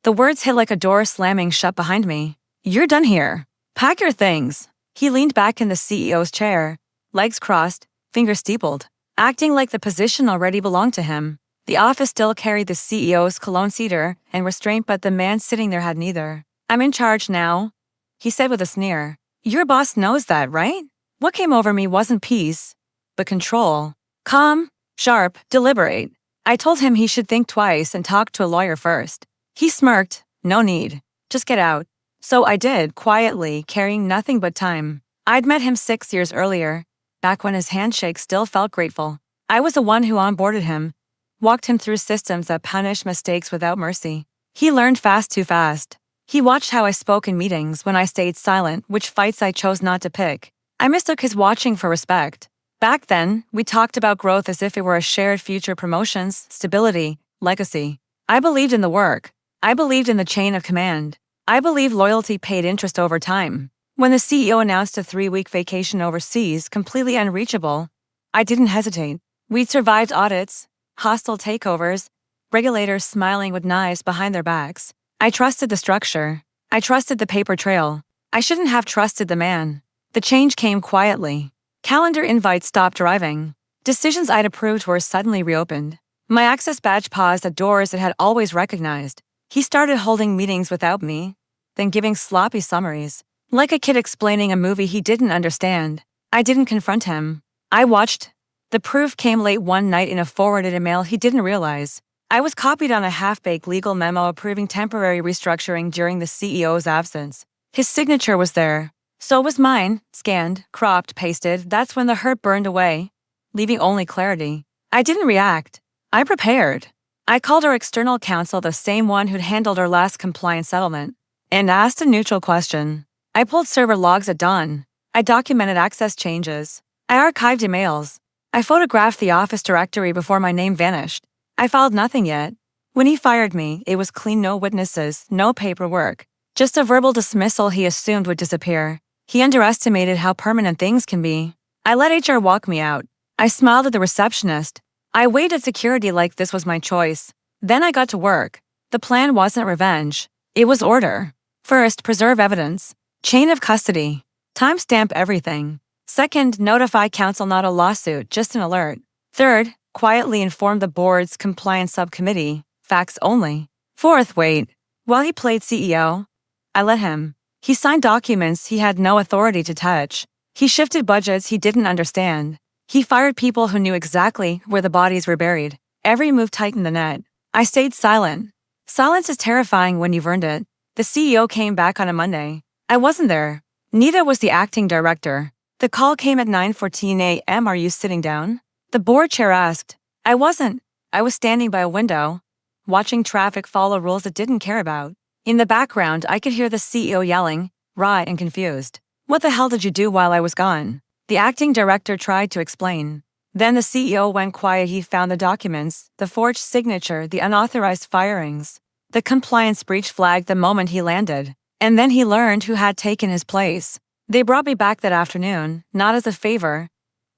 The words hit like a door slamming shut behind me. "You're done here. Pack your things." He leaned back in the CEO's chair, legs crossed, fingers steepled, acting like the position already belonged to him. The office still carried the CEO's cologne cedar and restraint, but the man sitting there had neither. "I'm in charge now," he said with a sneer. "Your boss knows that, right?" What came over me wasn't peace, but control. Calm, sharp, deliberate. I told him he should think twice and talk to a lawyer first. He smirked. "No need. Just get out." So I did, quietly, carrying nothing but time. I'd met him 6 years earlier, back when his handshake still felt grateful. I was the one who onboarded him, walked him through systems that punish mistakes without mercy. He learned fast, too fast. He watched how I spoke in meetings, when I stayed silent, which fights I chose not to pick. I mistook his watching for respect. Back then, we talked about growth as if it were a shared future: promotions, stability, legacy. I believed in the work. I believed in the chain of command. I believed loyalty paid interest over time. When the CEO announced a 3-week vacation overseas, completely unreachable, I didn't hesitate. We'd survived audits, hostile takeovers, regulators smiling with knives behind their backs. I trusted the structure. I trusted the paper trail. I shouldn't have trusted the man. The change came quietly. Calendar invites stopped arriving. Decisions I'd approved were suddenly reopened. My access badge paused at doors it had always recognized. He started holding meetings without me, then giving sloppy summaries. Like a kid explaining a movie he didn't understand. I didn't confront him. I watched. The proof came late one night in a forwarded email he didn't realize. I was copied on a half-baked legal memo approving temporary restructuring during the CEO's absence. His signature was there. So was mine, scanned, cropped, pasted. That's when the hurt burned away, leaving only clarity. I didn't react. I prepared. I called our external counsel, the same one who'd handled our last compliance settlement, and asked a neutral question. I pulled server logs at dawn. I documented access changes. I archived emails. I photographed the office directory before my name vanished. I filed nothing yet. When he fired me, it was clean: no witnesses, no paperwork. Just a verbal dismissal he assumed would disappear. He underestimated how permanent things can be. I let HR walk me out. I smiled at the receptionist. I waited security like this was my choice. Then I got to work. The plan wasn't revenge. It was order. First, preserve evidence. Chain of custody. Timestamp everything. Second, notify counsel, not a lawsuit, just an alert. Third, quietly inform the board's compliance subcommittee, facts only. Fourth, wait. While he played CEO, I let him. He signed documents he had no authority to touch. He shifted budgets he didn't understand. He fired people who knew exactly where the bodies were buried. Every move tightened the net. I stayed silent. Silence is terrifying when you've earned it. The CEO came back on a Monday. I wasn't there. Nita was the acting director. The call came at 9:14 a.m. "Are you sitting down?" The board chair asked. I wasn't. I was standing by a window, watching traffic follow rules it didn't care about. In the background, I could hear the CEO yelling, raw and confused. "What the hell did you do while I was gone?" The acting director tried to explain. Then the CEO went quiet. He found the documents, the forged signature, the unauthorized firings. The compliance breach flagged the moment he landed. And then he learned who had taken his place. They brought me back that afternoon, not as a favor,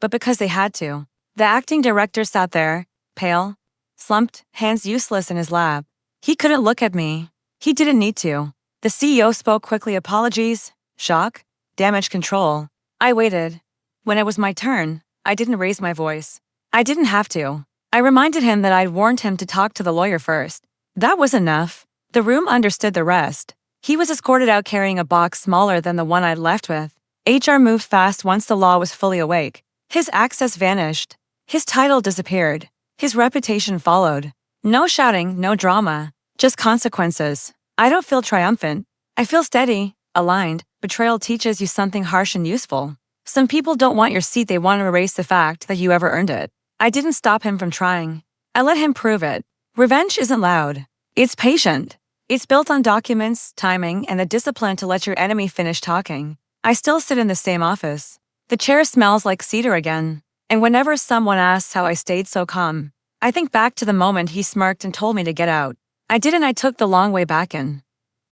but because they had to. The acting director sat there, pale, slumped, hands useless in his lap. He couldn't look at me. He didn't need to. The CEO spoke quickly. Apologies, shock, damage control. I waited. When it was my turn, I didn't raise my voice. I didn't have to. I reminded him that I'd warned him to talk to the lawyer first. That was enough. The room understood the rest. He was escorted out carrying a box smaller than the one I'd left with. HR moved fast once the law was fully awake. His access vanished. His title disappeared. His reputation followed. No shouting, no drama, just consequences. I don't feel triumphant. I feel steady, aligned. Betrayal teaches you something harsh and useful. Some people don't want your seat, they want to erase the fact that you ever earned it. I didn't stop him from trying. I let him prove it. Revenge isn't loud. It's patient. It's built on documents, timing, and the discipline to let your enemy finish talking. I still sit in the same office. The chair smells like cedar again. And whenever someone asks how I stayed so calm, I think back to the moment he smirked and told me to get out. I didn't. I took the long way back in.